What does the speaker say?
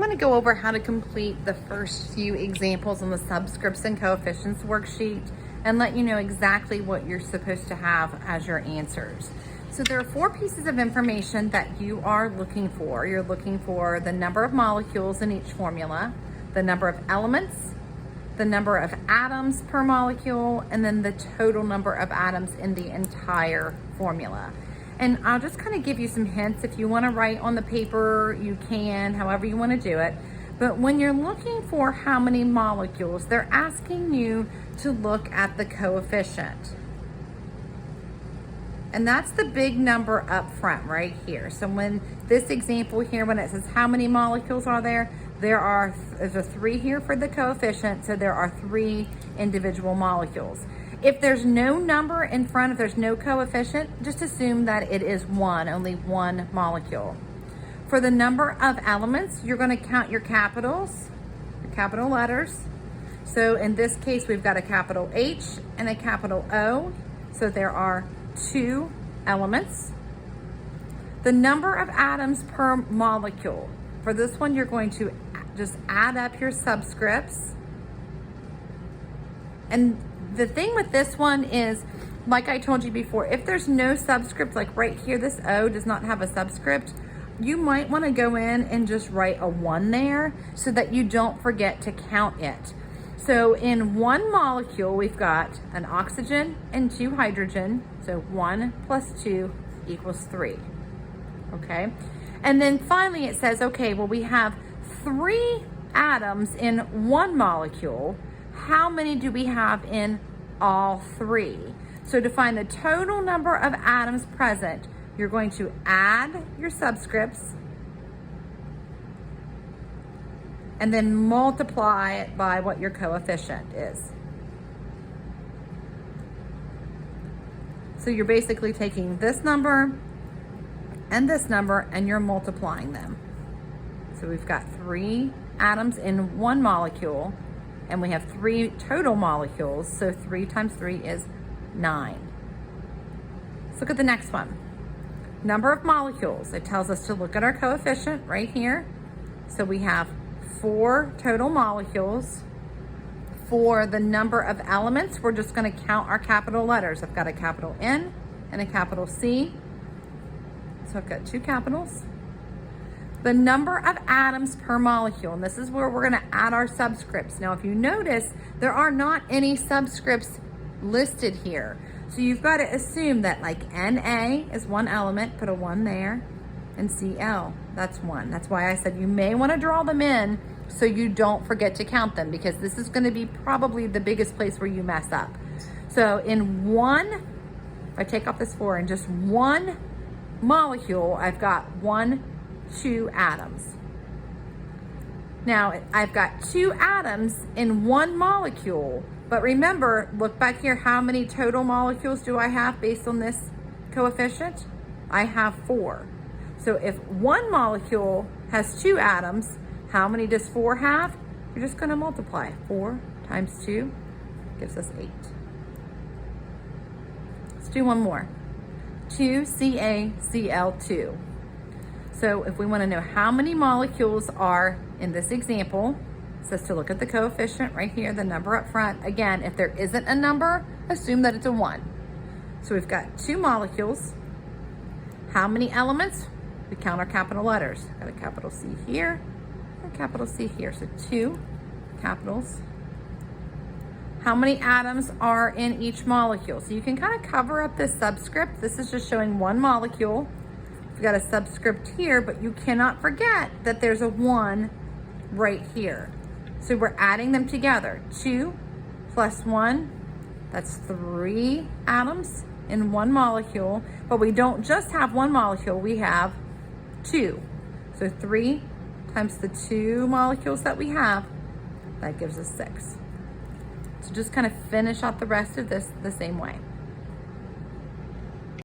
going to go over how to complete the first few examples on the subscripts and coefficients worksheet and let you know exactly what you're supposed to have as your answers. So there are 4 pieces of information that you are looking for. You're looking for the number of molecules in each formula, the number of elements, the number of atoms per molecule, and then the total number of atoms in the entire formula. And I'll just kind of give you some hints. If you want to write on the paper, you can, however you want to do it. But when you're looking for how many molecules, they're asking you to look at the coefficient. And that's the big number up front right here. So when this example here, when it says how many molecules are there, there's a 3 here for the coefficient, so there are 3 individual molecules. If there's no number in front, if there's no coefficient, just assume that it is only one molecule. For the number of elements, you're going to count your capitals, your capital letters. So in this case, we've got a capital H and a capital O. So there are 2 elements. The number of atoms per molecule. For this one, you're going to just add up your subscripts. And the thing with this one is, like I told you before, if there's no subscript, like right here, this O does not have a subscript, you might want to go in and just write a 1 there so that you don't forget to count it. So in one molecule, we've got an oxygen and 2 hydrogen. So 1 plus 2 equals 3. Okay. And then finally it says, okay, well, we have 3 atoms in one molecule. How many do we have in all 3? So to find the total number of atoms present, you're going to add your subscripts and then multiply it by what your coefficient is. So you're basically taking this number and you're multiplying them. So we've got 3 atoms in one molecule, and we have 3 total molecules, so 3 times 3 is 9. Let's look at the next one. Number of molecules. It tells us to look at our coefficient right here. So we have 4 total molecules. For the number of elements, we're just going to count our capital letters. I've got a capital N and a capital C. So I've got 2 capitals. The number of atoms per molecule, and this is where we're going to add our subscripts. Now, if you notice, there are not any subscripts listed here. So you've got to assume that like Na is 1 element, put a 1 there, and Cl, that's 1. That's why I said you may want to draw them in so you don't forget to count them, because this is going to be probably the biggest place where you mess up. So in if I take off this 4, in just 1 molecule, I've got 2 atoms. Now, I've got 2 atoms in 1 molecule, but remember, look back here, how many total molecules do I have based on this coefficient? I have 4. So if 1 molecule has 2 atoms, how many does 4 have? You're just going to multiply. 4 times 2 gives us 8. Let's do one more. 2CaCl2. So if we want to know how many molecules are in this example, it says to look at the coefficient right here, the number up front. Again, if there isn't a number, assume that it's a 1. So we've got 2 molecules. How many elements? We count our capital letters. Got a capital C here, and a capital C here. So 2 capitals. How many atoms are in each molecule? So you can kind of cover up this subscript. This is just showing 1 molecule. We've got a subscript here, but you cannot forget that there's a 1 right here. So we're adding them together. 2 plus 1, that's 3 atoms in 1 molecule, but we don't just have 1 molecule, we have 2. So 3 times the 2 molecules that we have, that gives us 6. So just kind of finish out the rest of this the same way.